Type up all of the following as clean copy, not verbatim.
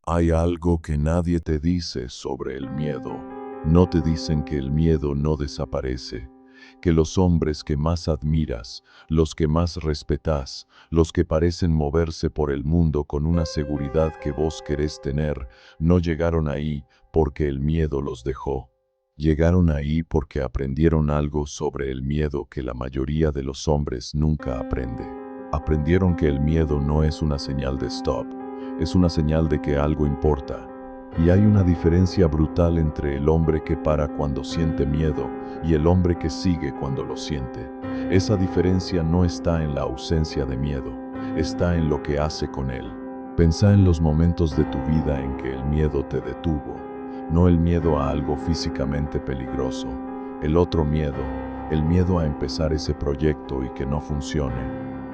Hay algo que nadie te dice sobre el miedo. No te dicen que el miedo no desaparece, que los hombres que más admiras, los que más respetas, los que parecen moverse por el mundo con una seguridad que vos querés tener, no llegaron ahí porque el miedo los dejó. Llegaron ahí porque aprendieron algo sobre el miedo que la mayoría de los hombres nunca aprende. Aprendieron que el miedo no es una señal de stop, es una señal de que algo importa. Y hay una diferencia brutal entre el hombre que para cuando siente miedo y el hombre que sigue cuando lo siente. Esa diferencia no está en la ausencia de miedo, está en lo que hace con él. Pensá en los momentos de tu vida en que el miedo te detuvo, no el miedo a algo físicamente peligroso, el otro miedo, el miedo a empezar ese proyecto y que no funcione,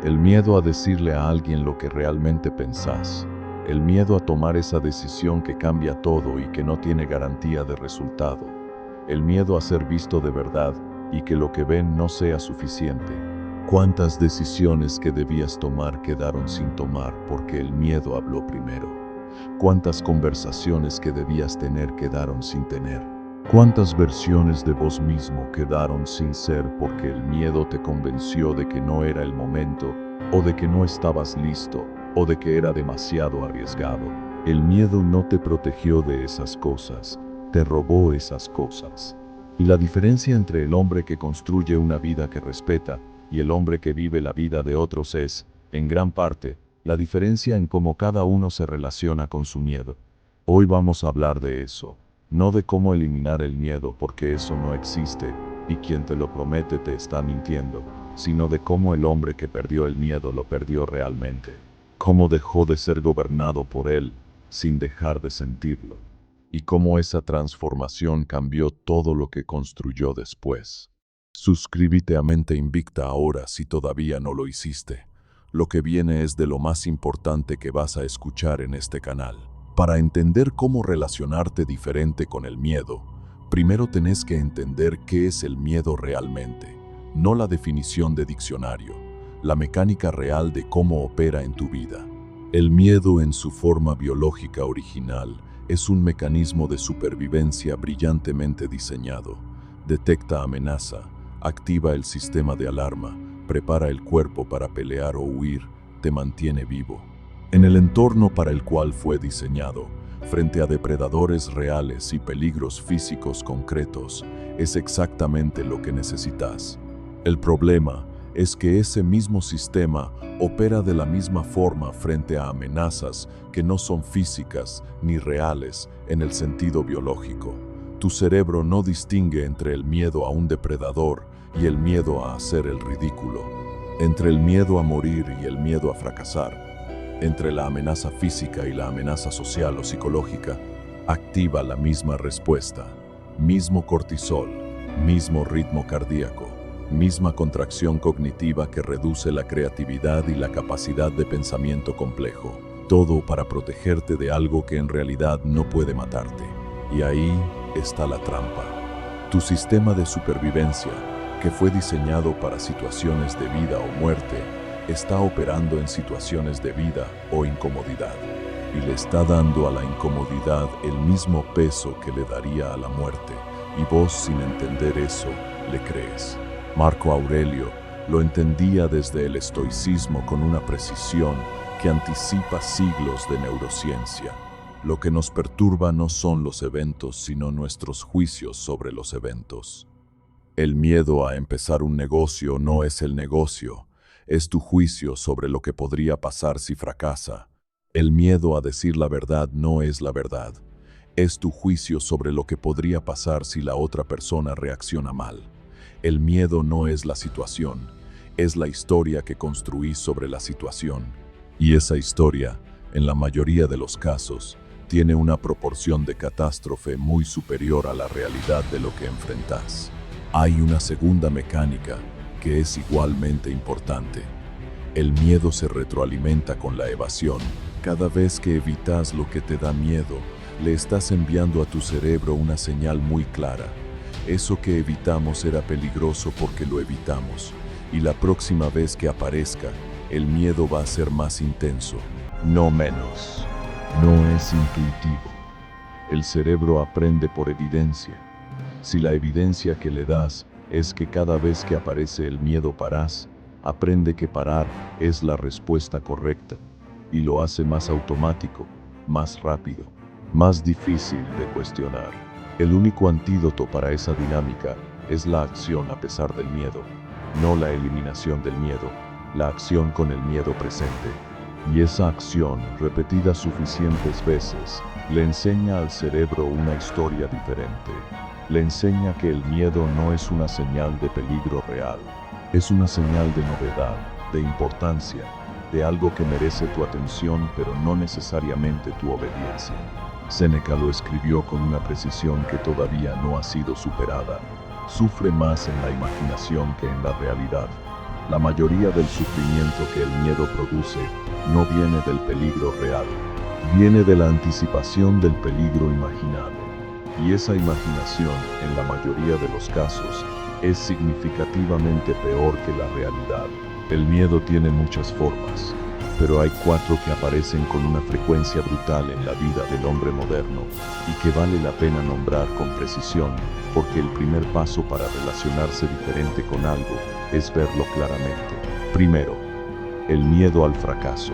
el miedo a decirle a alguien lo que realmente pensás, el miedo a tomar esa decisión que cambia todo y que no tiene garantía de resultado. El miedo a ser visto de verdad y que lo que ven no sea suficiente. ¿Cuántas decisiones que debías tomar quedaron sin tomar porque el miedo habló primero? ¿Cuántas conversaciones que debías tener quedaron sin tener? ¿Cuántas versiones de vos mismo quedaron sin ser porque el miedo te convenció de que no era el momento, o de que no estabas listo, o de que era demasiado arriesgado? El miedo no te protegió de esas cosas, te robó esas cosas. Y la diferencia entre el hombre que construye una vida que respeta y el hombre que vive la vida de otros es, en gran parte, la diferencia en cómo cada uno se relaciona con su miedo. Hoy vamos a hablar de eso, no de cómo eliminar el miedo porque eso no existe, y quien te lo promete te está mintiendo, sino de cómo el hombre que perdió el miedo lo perdió realmente. Cómo dejó de ser gobernado por él, sin dejar de sentirlo. Y cómo esa transformación cambió todo lo que construyó después. Suscríbete a Mente Invicta ahora si todavía no lo hiciste. Lo que viene es de lo más importante que vas a escuchar en este canal. Para entender cómo relacionarte diferente con el miedo, primero tenés que entender qué es el miedo realmente, no la definición de diccionario, la mecánica real de cómo opera en tu vida. El miedo en su forma biológica original es un mecanismo de supervivencia brillantemente diseñado. Detecta amenaza, activa el sistema de alarma, prepara el cuerpo para pelear o huir, te mantiene vivo. En el entorno para el cual fue diseñado, frente a depredadores reales y peligros físicos concretos, es exactamente lo que necesitas. El problema es que ese mismo sistema opera de la misma forma frente a amenazas que no son físicas ni reales en el sentido biológico. Tu cerebro no distingue entre el miedo a un depredador y el miedo a hacer el ridículo, entre el miedo a morir y el miedo a fracasar, entre la amenaza física y la amenaza social o psicológica. Activa la misma respuesta, mismo cortisol, mismo ritmo cardíaco, misma contracción cognitiva que reduce la creatividad y la capacidad de pensamiento complejo, todo para protegerte de algo que en realidad no puede matarte. Y ahí está la trampa. Tu sistema de supervivencia, que fue diseñado para situaciones de vida o muerte, está operando en situaciones de vida o incomodidad, y le está dando a la incomodidad el mismo peso que le daría a la muerte, y vos, sin entender eso, le crees. Marco Aurelio lo entendía desde el estoicismo con una precisión que anticipa siglos de neurociencia. Lo que nos perturba no son los eventos, sino nuestros juicios sobre los eventos. El miedo a empezar un negocio no es el negocio, es tu juicio sobre lo que podría pasar si fracasa. El miedo a decir la verdad no es la verdad, es tu juicio sobre lo que podría pasar si la otra persona reacciona mal. El miedo no es la situación, es la historia que construís sobre la situación. Y esa historia, en la mayoría de los casos, tiene una proporción de catástrofe muy superior a la realidad de lo que enfrentás. Hay una segunda mecánica que es igualmente importante. El miedo se retroalimenta con la evasión. Cada vez que evitas lo que te da miedo, le estás enviando a tu cerebro una señal muy clara. Eso que evitamos era peligroso porque lo evitamos, y la próxima vez que aparezca, el miedo va a ser más intenso, no menos. No es intuitivo. El cerebro aprende por evidencia. Si la evidencia que le das es que cada vez que aparece el miedo parás, aprende que parar es la respuesta correcta y lo hace más automático, más rápido, más difícil de cuestionar. El único antídoto para esa dinámica es la acción a pesar del miedo, no la eliminación del miedo, la acción con el miedo presente. Y esa acción, repetida suficientes veces, le enseña al cerebro una historia diferente. Le enseña que el miedo no es una señal de peligro real, es una señal de novedad, de importancia, de algo que merece tu atención pero no necesariamente tu obediencia. Séneca lo escribió con una precisión que todavía no ha sido superada. Sufre más en la imaginación que en la realidad. La mayoría del sufrimiento que el miedo produce no viene del peligro real, viene de la anticipación del peligro imaginado. Y esa imaginación, en la mayoría de los casos, es significativamente peor que la realidad. El miedo tiene muchas formas, pero hay 4 que aparecen con una frecuencia brutal en la vida del hombre moderno y que vale la pena nombrar con precisión, porque el primer paso para relacionarse diferente con algo es verlo claramente. Primero, el miedo al fracaso.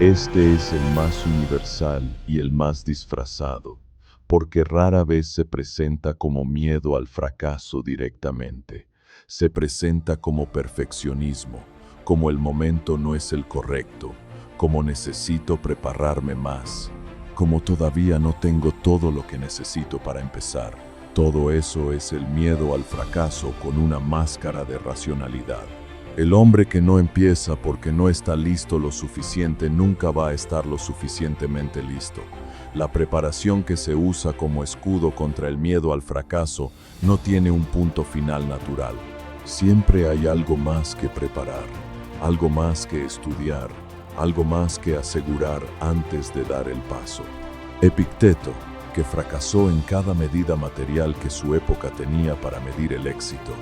Este es el más universal y el más disfrazado, porque rara vez se presenta como miedo al fracaso directamente. Se presenta como perfeccionismo, como el momento no es el correcto, como necesito prepararme más, como todavía no tengo todo lo que necesito para empezar. Todo eso es el miedo al fracaso con una máscara de racionalidad. El hombre que no empieza porque no está listo lo suficiente nunca va a estar lo suficientemente listo. La preparación que se usa como escudo contra el miedo al fracaso no tiene un punto final natural. Siempre hay algo más que preparar, algo más que estudiar, algo más que asegurar antes de dar el paso. Epicteto, que fracasó en cada medida material que su época tenía para medir el éxito,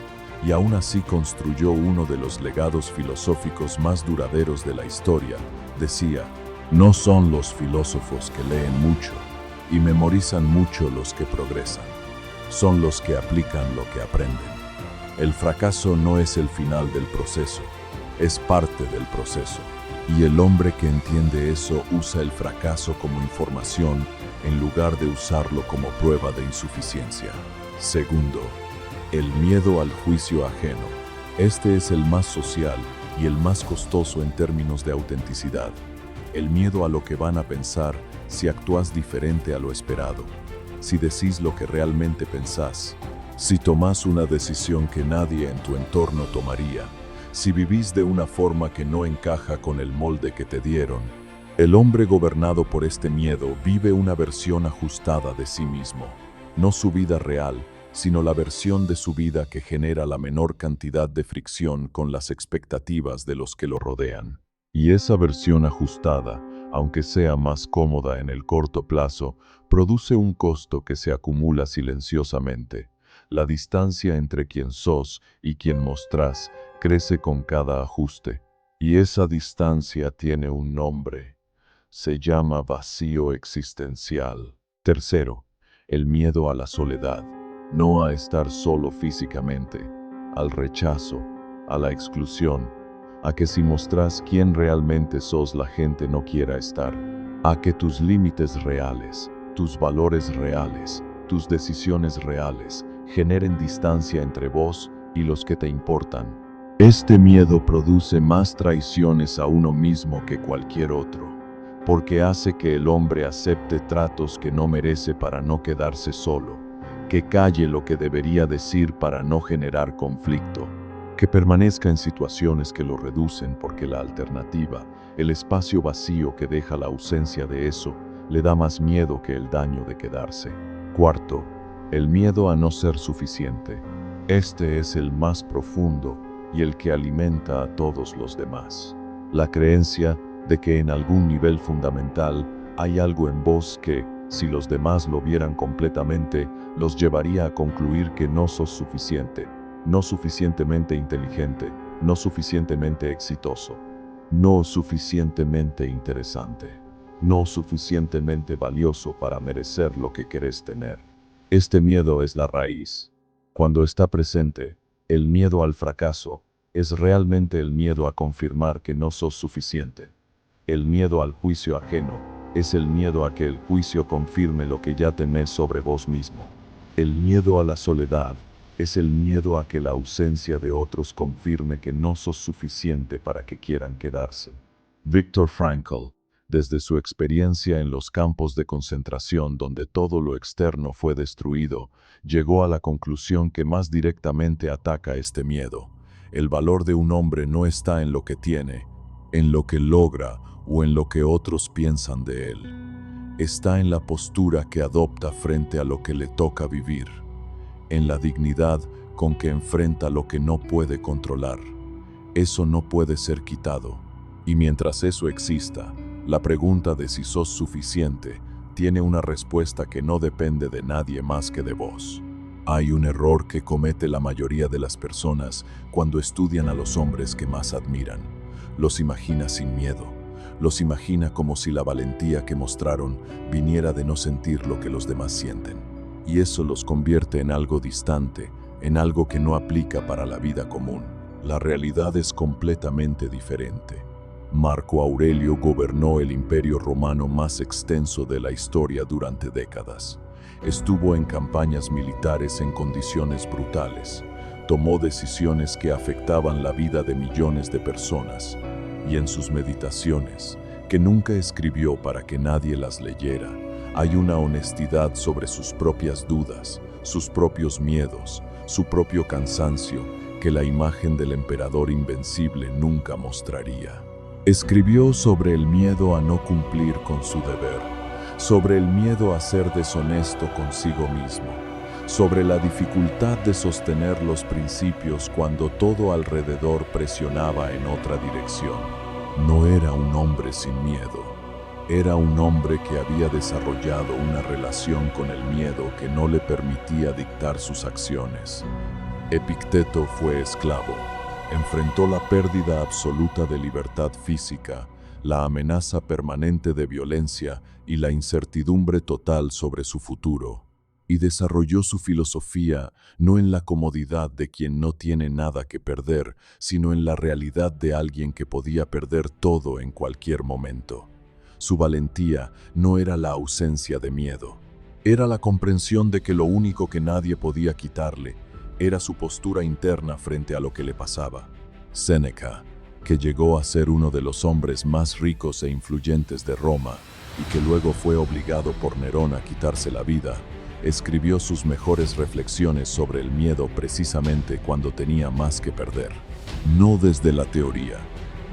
y aún así construyó uno de los legados filosóficos más duraderos de la historia, decía: no son los filósofos que leen mucho y memorizan mucho los que progresan, son los que aplican lo que aprenden. El fracaso no es el final del proceso, es parte del proceso. Y el hombre que entiende eso usa el fracaso como información en lugar de usarlo como prueba de insuficiencia. Segundo, el miedo al juicio ajeno. Este es el más social y el más costoso en términos de autenticidad. El miedo a lo que van a pensar si actúas diferente a lo esperado, si decís lo que realmente pensás, si tomás una decisión que nadie en tu entorno tomaría, si vivís de una forma que no encaja con el molde que te dieron. El hombre gobernado por este miedo vive una versión ajustada de sí mismo, no su vida real, sino la versión de su vida que genera la menor cantidad de fricción con las expectativas de los que lo rodean. Y esa versión ajustada, aunque sea más cómoda en el corto plazo, produce un costo que se acumula silenciosamente. La distancia entre quien sos y quien mostrás crece con cada ajuste. Y esa distancia tiene un nombre. Se llama vacío existencial. Tercero, el miedo a la soledad. No a estar solo físicamente, al rechazo, a la exclusión, a que si mostrás quién realmente sos la gente no quiera estar, a que tus límites reales, tus valores reales, tus decisiones reales generen distancia entre vos y los que te importan. Este miedo produce más traiciones a uno mismo que cualquier otro, porque hace que el hombre acepte tratos que no merece para no quedarse solo, que calle lo que debería decir para no generar conflicto, que permanezca en situaciones que lo reducen porque la alternativa, el espacio vacío que deja la ausencia de eso, le da más miedo que el daño de quedarse. Cuarto, el miedo a no ser suficiente. Este es el más profundo y el que alimenta a todos los demás. La creencia de que en algún nivel fundamental hay algo en vos que, si los demás lo vieran completamente, los llevaría a concluir que no sos suficiente, no suficientemente inteligente, no suficientemente exitoso, no suficientemente interesante. no suficientemente valioso para merecer lo que querés tener. Este miedo es la raíz. Cuando está presente, el miedo al fracaso es realmente el miedo a confirmar que no sos suficiente. El miedo al juicio ajeno es el miedo a que el juicio confirme lo que ya tenés sobre vos mismo. El miedo a la soledad es el miedo a que la ausencia de otros confirme que no sos suficiente para que quieran quedarse. Viktor Frankl, desde su experiencia en los campos de concentración donde todo lo externo fue destruido, llegó a la conclusión que más directamente ataca este miedo. El valor de un hombre no está en lo que tiene, en lo que logra o en lo que otros piensan de él. Está en la postura que adopta frente a lo que le toca vivir, en la dignidad con que enfrenta lo que no puede controlar. Eso no puede ser quitado. Y mientras eso exista, la pregunta de si sos suficiente tiene una respuesta que no depende de nadie más que de vos. Hay un error que comete la mayoría de las personas cuando estudian a los hombres que más admiran. Los imagina sin miedo. Los imagina como si la valentía que mostraron viniera de no sentir lo que los demás sienten. Y eso los convierte en algo distante, en algo que no aplica para la vida común. La realidad es completamente diferente. Marco Aurelio gobernó el imperio romano más extenso de la historia durante décadas. Estuvo en campañas militares en condiciones brutales. Tomó decisiones que afectaban la vida de millones de personas. Y en sus meditaciones, que nunca escribió para que nadie las leyera, hay una honestidad sobre sus propias dudas, sus propios miedos, su propio cansancio, que la imagen del emperador invencible nunca mostraría. Escribió sobre el miedo a no cumplir con su deber, sobre el miedo a ser deshonesto consigo mismo, sobre la dificultad de sostener los principios cuando todo alrededor presionaba en otra dirección. No era un hombre sin miedo, era un hombre que había desarrollado una relación con el miedo que no le permitía dictar sus acciones. Epicteto fue esclavo. Enfrentó la pérdida absoluta de libertad física, la amenaza permanente de violencia y la incertidumbre total sobre su futuro. Y desarrolló su filosofía no en la comodidad de quien no tiene nada que perder, sino en la realidad de alguien que podía perder todo en cualquier momento. Su valentía no era la ausencia de miedo, era la comprensión de que lo único que nadie podía quitarle era su postura interna frente a lo que le pasaba. Séneca, que llegó a ser uno de los hombres más ricos e influyentes de Roma y que luego fue obligado por Nerón a quitarse la vida, escribió sus mejores reflexiones sobre el miedo precisamente cuando tenía más que perder. No desde la teoría,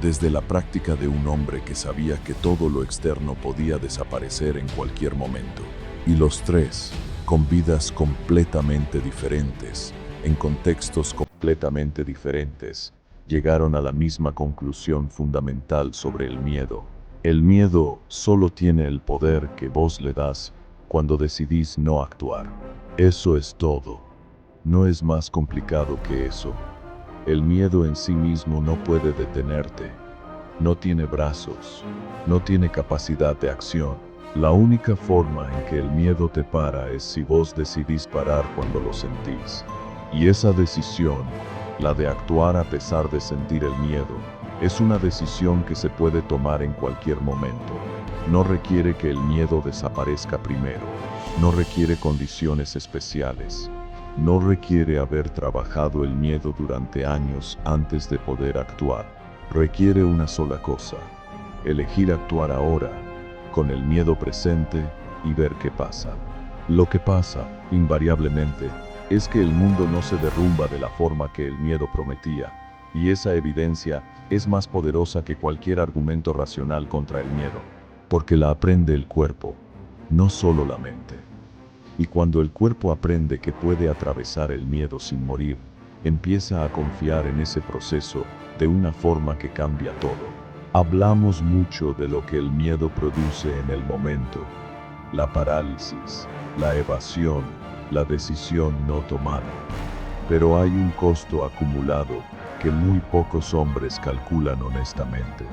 desde la práctica de un hombre que sabía que todo lo externo podía desaparecer en cualquier momento. Y los tres, con vidas completamente diferentes, en contextos completamente diferentes, llegaron a la misma conclusión fundamental sobre el miedo. El miedo solo tiene el poder que vos le das cuando decidís no actuar. Eso es todo. No es más complicado que eso. El miedo en sí mismo no puede detenerte. No tiene brazos. No tiene capacidad de acción. La única forma en que el miedo te para es si vos decidís parar cuando lo sentís. Y esa decisión, la de actuar a pesar de sentir el miedo, es una decisión que se puede tomar en cualquier momento. No requiere que el miedo desaparezca primero. No requiere condiciones especiales. No requiere haber trabajado el miedo durante años antes de poder actuar. Requiere una sola cosa: elegir actuar ahora, con el miedo presente y ver qué pasa. Lo que pasa, invariablemente, es que el mundo no se derrumba de la forma que el miedo prometía, y esa evidencia es más poderosa que cualquier argumento racional contra el miedo, porque la aprende el cuerpo, no solo la mente. Y cuando el cuerpo aprende que puede atravesar el miedo sin morir, empieza a confiar en ese proceso de una forma que cambia todo. Hablamos mucho de lo que el miedo produce en el momento: la parálisis, la evasión, la decisión no tomada. Pero hay un costo acumulado que muy pocos hombres calculan honestamente.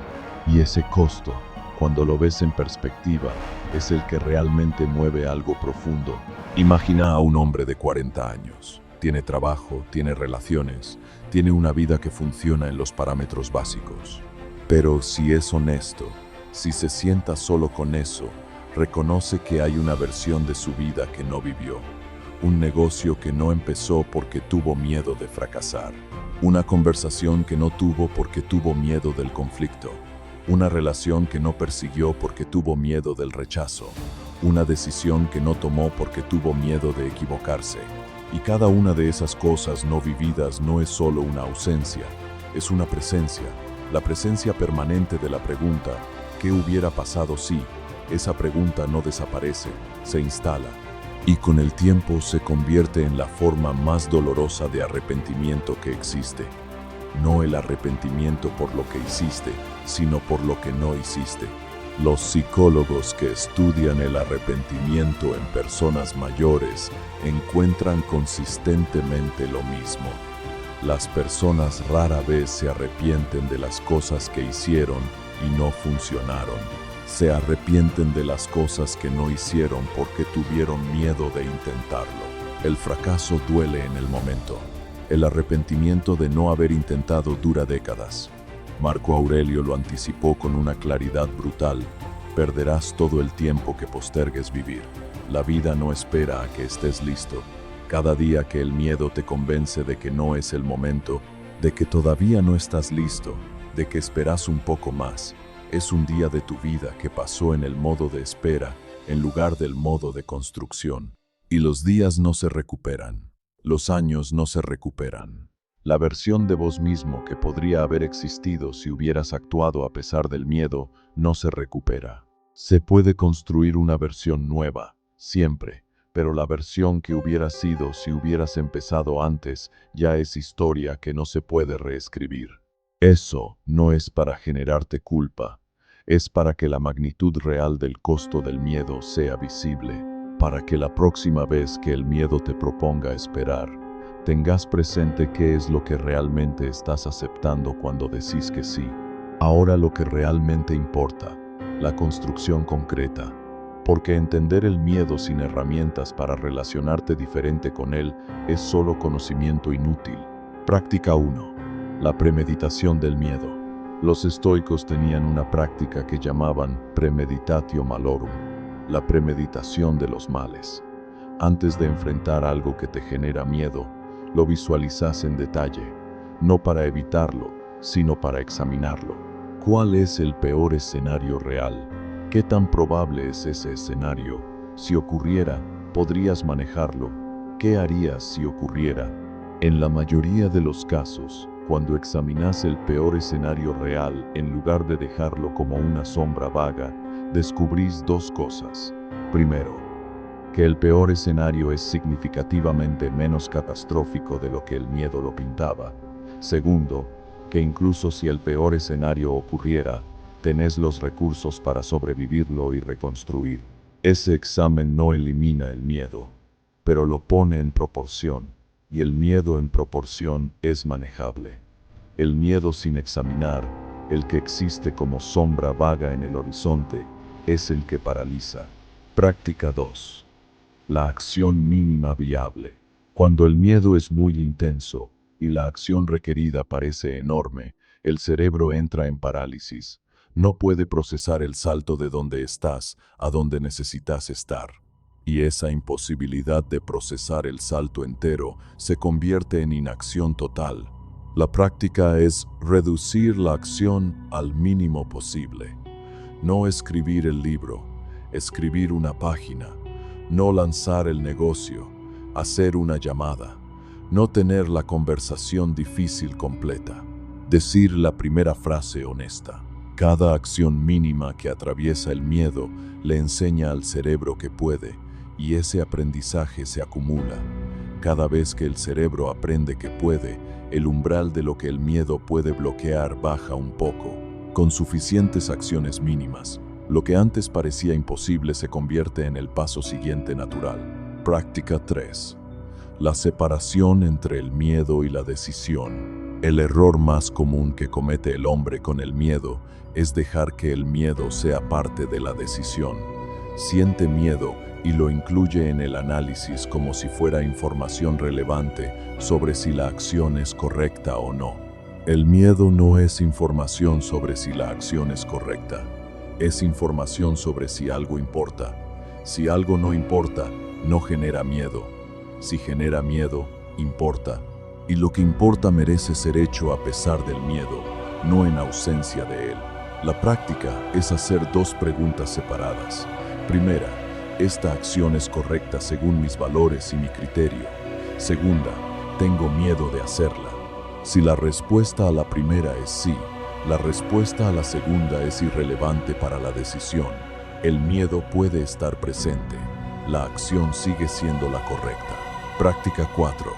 Y ese costo, cuando lo ves en perspectiva, es el que realmente mueve algo profundo. Imagina a un hombre de 40 años. Tiene trabajo, tiene relaciones, tiene una vida que funciona en los parámetros básicos. Pero si es honesto, si se sienta solo con eso, reconoce que hay una versión de su vida que no vivió. Un negocio que no empezó porque tuvo miedo de fracasar. Una conversación que no tuvo porque tuvo miedo del conflicto. Una relación que no persiguió porque tuvo miedo del rechazo. Una decisión que no tomó porque tuvo miedo de equivocarse. Y cada una de esas cosas no vividas no es solo una ausencia, es una presencia. La presencia permanente de la pregunta, ¿qué hubiera pasado si? Esa pregunta no desaparece, se instala. Y con el tiempo se convierte en la forma más dolorosa de arrepentimiento que existe. No el arrepentimiento por lo que hiciste, sino por lo que no hiciste. Los psicólogos que estudian el arrepentimiento en personas mayores encuentran consistentemente lo mismo. Las personas rara vez se arrepienten de las cosas que hicieron y no funcionaron. Se arrepienten de las cosas que no hicieron porque tuvieron miedo de intentarlo. El fracaso duele en el momento. El arrepentimiento de no haber intentado dura décadas. Marco Aurelio lo anticipó con una claridad brutal. Perderás todo el tiempo que postergues vivir. La vida no espera a que estés listo. Cada día que el miedo te convence de que no es el momento, de que todavía no estás listo, de que esperas un poco más, es un día de tu vida que pasó en el modo de espera en lugar del modo de construcción. Y los días no se recuperan. Los años no se recuperan. La versión de vos mismo que podría haber existido si hubieras actuado a pesar del miedo no se recupera. Se puede construir una versión nueva, siempre, pero la versión que hubieras sido si hubieras empezado antes ya es historia que no se puede reescribir. Eso no es para generarte culpa, es para que la magnitud real del costo del miedo sea visible, para que la próxima vez que el miedo te proponga esperar, tengas presente qué es lo que realmente estás aceptando cuando decís que sí. Ahora lo que realmente importa, la construcción concreta, porque entender el miedo sin herramientas para relacionarte diferente con él es solo conocimiento inútil. Práctica 1. La premeditación del miedo. Los estoicos tenían una práctica que llamaban premeditatio malorum, la premeditación de los males. Antes de enfrentar algo que te genera miedo, lo visualizas en detalle, no para evitarlo, sino para examinarlo. ¿Cuál es el peor escenario real? ¿Qué tan probable es ese escenario? Si ocurriera, ¿podrías manejarlo? ¿Qué harías si ocurriera? En la mayoría de los casos, cuando examinas el peor escenario real en lugar de dejarlo como una sombra vaga, descubrís dos cosas. Primero, que el peor escenario es significativamente menos catastrófico de lo que el miedo lo pintaba. Segundo, que incluso si el peor escenario ocurriera, tenés los recursos para sobrevivirlo y reconstruir. Ese examen no elimina el miedo, pero lo pone en proporción, y el miedo en proporción es manejable. El miedo sin examinar, el que existe como sombra vaga en el horizonte, es el que paraliza. Práctica 2. La acción mínima viable. Cuando el miedo es muy intenso y la acción requerida parece enorme, el cerebro entra en parálisis. No puede procesar el salto de donde estás a donde necesitas estar. Y esa imposibilidad de procesar el salto entero se convierte en inacción total. La práctica es reducir la acción al mínimo posible. No escribir el libro, escribir una página. No lanzar el negocio, hacer una llamada, no tener la conversación difícil completa, decir la primera frase honesta. Cada acción mínima que atraviesa el miedo le enseña al cerebro que puede, y ese aprendizaje se acumula. Cada vez que el cerebro aprende que puede, el umbral de lo que el miedo puede bloquear baja un poco, con suficientes acciones mínimas. Lo que antes parecía imposible se convierte en el paso siguiente natural. Práctica 3. La separación entre el miedo y la decisión. El error más común que comete el hombre con el miedo es dejar que el miedo sea parte de la decisión. Siente miedo y lo incluye en el análisis como si fuera información relevante sobre si la acción es correcta o no. El miedo no es información sobre si la acción es correcta. Es información sobre si algo importa. Si algo no importa, no genera miedo. Si genera miedo, importa. Y lo que importa merece ser hecho a pesar del miedo, no en ausencia de él. La práctica es hacer dos preguntas separadas. Primera, ¿esta acción es correcta según mis valores y mi criterio? Segunda, ¿tengo miedo de hacerla? Si la respuesta a la primera es sí, la respuesta a la segunda es irrelevante para la decisión. El miedo puede estar presente. La acción sigue siendo la correcta. Práctica 4.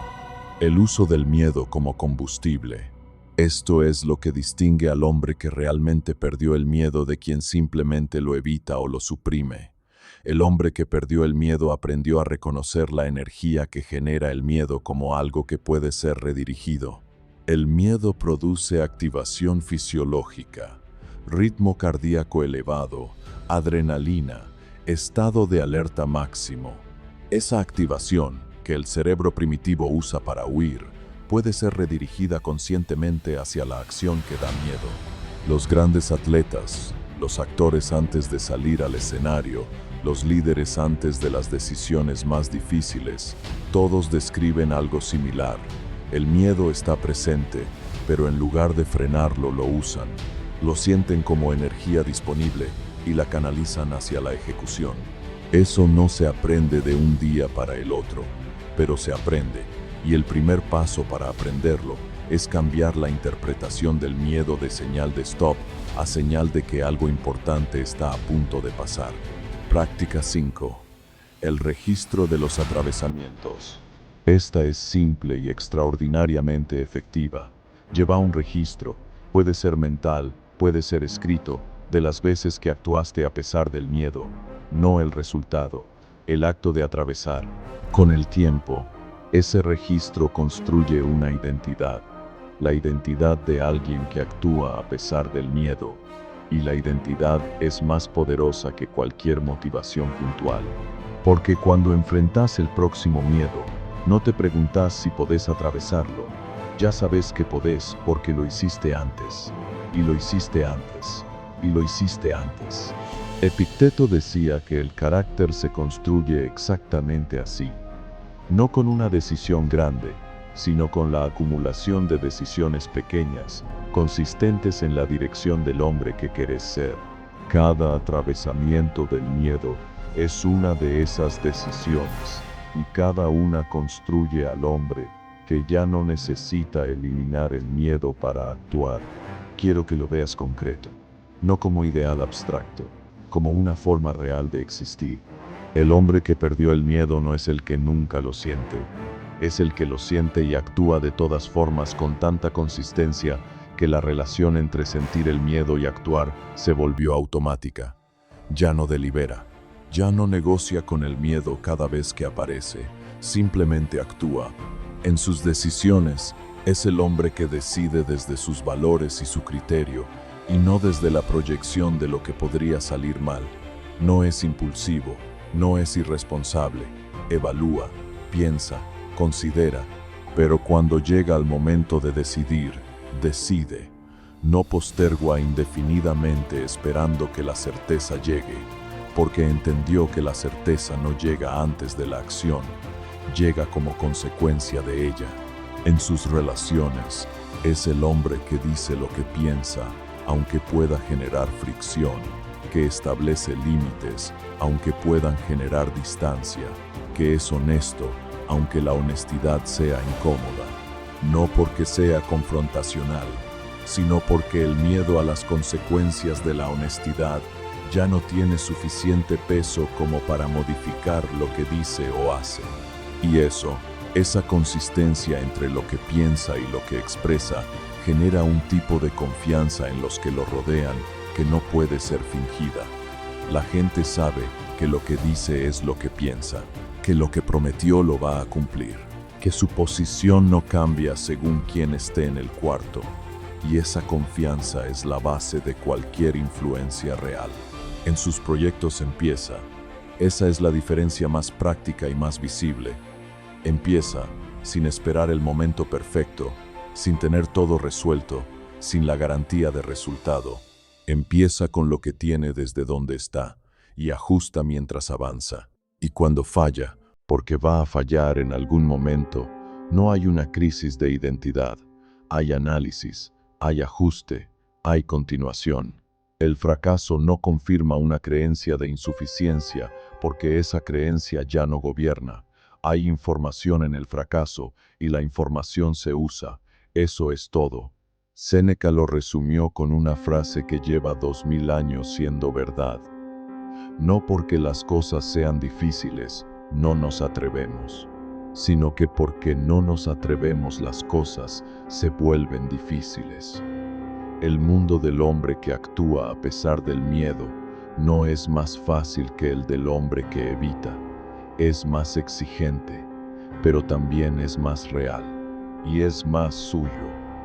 El uso del miedo como combustible. Esto es lo que distingue al hombre que realmente perdió el miedo de quien simplemente lo evita o lo suprime. El hombre que perdió el miedo aprendió a reconocer la energía que genera el miedo como algo que puede ser redirigido. El miedo produce activación fisiológica, ritmo cardíaco elevado, adrenalina, estado de alerta máximo. Esa activación, que el cerebro primitivo usa para huir, puede ser redirigida conscientemente hacia la acción que da miedo. Los grandes atletas, los actores antes de salir al escenario, los líderes antes de las decisiones más difíciles, todos describen algo similar. El miedo está presente, pero en lugar de frenarlo lo usan. Lo sienten como energía disponible y la canalizan hacia la ejecución. Eso no se aprende de un día para el otro, pero se aprende, y el primer paso para aprenderlo es cambiar la interpretación del miedo de señal de stop a señal de que algo importante está a punto de pasar. Práctica 5. El registro de los atravesamientos. Esta es simple y extraordinariamente efectiva. Lleva un registro, puede ser mental, puede ser escrito, de las veces que actuaste a pesar del miedo, no el resultado, el acto de atravesar. Con el tiempo, ese registro construye una identidad, la identidad de alguien que actúa a pesar del miedo, y la identidad es más poderosa que cualquier motivación puntual. Porque cuando enfrentas el próximo miedo, no te preguntas si podés atravesarlo. Ya sabes que podés porque lo hiciste antes, y lo hiciste antes, y lo hiciste antes. Epicteto decía que el carácter se construye exactamente así. No con una decisión grande, sino con la acumulación de decisiones pequeñas, consistentes en la dirección del hombre que querés ser. Cada atravesamiento del miedo es una de esas decisiones, y cada una construye al hombre que ya no necesita eliminar el miedo para actuar. Quiero que lo veas concreto, no como ideal abstracto, como una forma real de existir. El hombre que perdió el miedo no es el que nunca lo siente, es el que lo siente y actúa de todas formas con tanta consistencia que la relación entre sentir el miedo y actuar se volvió automática. Ya no delibera, ya no negocia con el miedo cada vez que aparece, simplemente actúa. En sus decisiones, es el hombre que decide desde sus valores y su criterio, y no desde la proyección de lo que podría salir mal. No es impulsivo, no es irresponsable, evalúa, piensa, considera, pero cuando llega el momento de decidir, decide. No posterga indefinidamente esperando que la certeza llegue, porque entendió que la certeza no llega antes de la acción, llega como consecuencia de ella. En sus relaciones, es el hombre que dice lo que piensa, aunque pueda generar fricción, que establece límites, aunque puedan generar distancia, que es honesto, aunque la honestidad sea incómoda, no porque sea confrontacional, sino porque el miedo a las consecuencias de la honestidad ya no tiene suficiente peso como para modificar lo que dice o hace. Y esa consistencia entre lo que piensa y lo que expresa, genera un tipo de confianza en los que lo rodean que no puede ser fingida. La gente sabe que lo que dice es lo que piensa, que lo que prometió lo va a cumplir, que su posición no cambia según quién esté en el cuarto. y esa confianza es la base de cualquier influencia real. En sus proyectos empieza. Esa es la diferencia más práctica y más visible. Empieza sin esperar el momento perfecto, sin tener todo resuelto, sin la garantía de resultado. Empieza con lo que tiene desde donde está y ajusta mientras avanza. Y cuando falla, porque va a fallar en algún momento, no hay una crisis de identidad. Hay análisis, hay ajuste, hay continuación. El fracaso no confirma una creencia de insuficiencia porque esa creencia ya no gobierna. Hay información en el fracaso y la información se usa. Eso es todo. Séneca lo resumió con una frase que lleva 2000 años siendo verdad. No porque las cosas sean difíciles, no nos atrevemos, sino que porque no nos atrevemos las cosas se vuelven difíciles. El mundo del hombre que actúa a pesar del miedo no es más fácil que el del hombre que evita. Es más exigente, pero también es más real y es más suyo.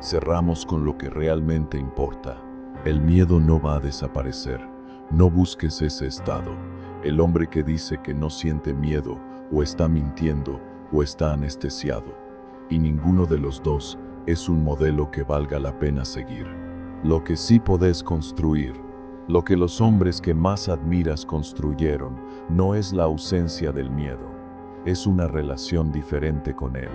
Cerramos con lo que realmente importa. El miedo no va a desaparecer. No busques ese estado. El hombre que dice que no siente miedo o está mintiendo o está anestesiado. Y ninguno de los dos es un modelo que valga la pena seguir. Lo que sí podés construir, lo que los hombres que más admiras construyeron, no es la ausencia del miedo, es una relación diferente con él.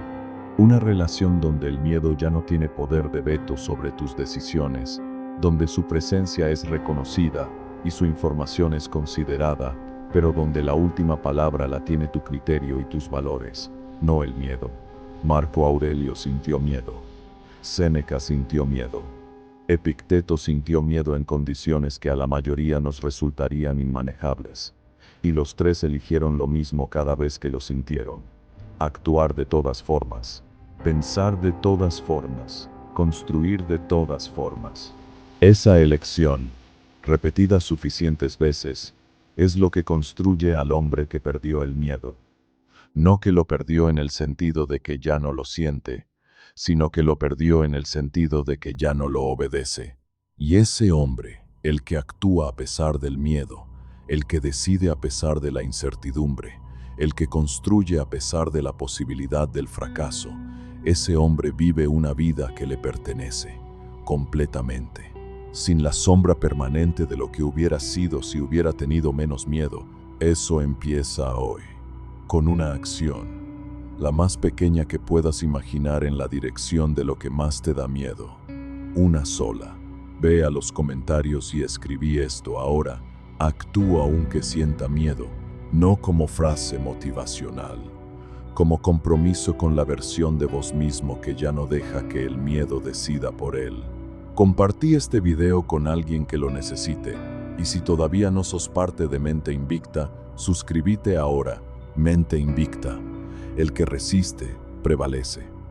Una relación donde el miedo ya no tiene poder de veto sobre tus decisiones, donde su presencia es reconocida y su información es considerada, pero donde la última palabra la tiene tu criterio y tus valores, no el miedo. Marco Aurelio sintió miedo. Séneca sintió miedo. Epicteto sintió miedo en condiciones que a la mayoría nos resultarían inmanejables. Y los tres eligieron lo mismo cada vez que lo sintieron. Actuar de todas formas. Pensar de todas formas. Construir de todas formas. Esa elección, repetida suficientes veces, es lo que construye al hombre que perdió el miedo. No que lo perdió en el sentido de que ya no lo siente, sino que lo perdió en el sentido de que ya no lo obedece. Y ese hombre, el que actúa a pesar del miedo, el que decide a pesar de la incertidumbre, el que construye a pesar de la posibilidad del fracaso, ese hombre vive una vida que le pertenece, completamente, sin la sombra permanente de lo que hubiera sido si hubiera tenido menos miedo. Eso empieza hoy, con una acción, la más pequeña que puedas imaginar en la dirección de lo que más te da miedo. Una sola. Ve a los comentarios y escribí esto ahora. Actúa aunque sienta miedo, no como frase motivacional, como compromiso con la versión de vos mismo que ya no deja que el miedo decida por él. Compartí este video con alguien que lo necesite, y si todavía no sos parte de Mente Invicta, suscríbete ahora. Mente Invicta. El que resiste, prevalece.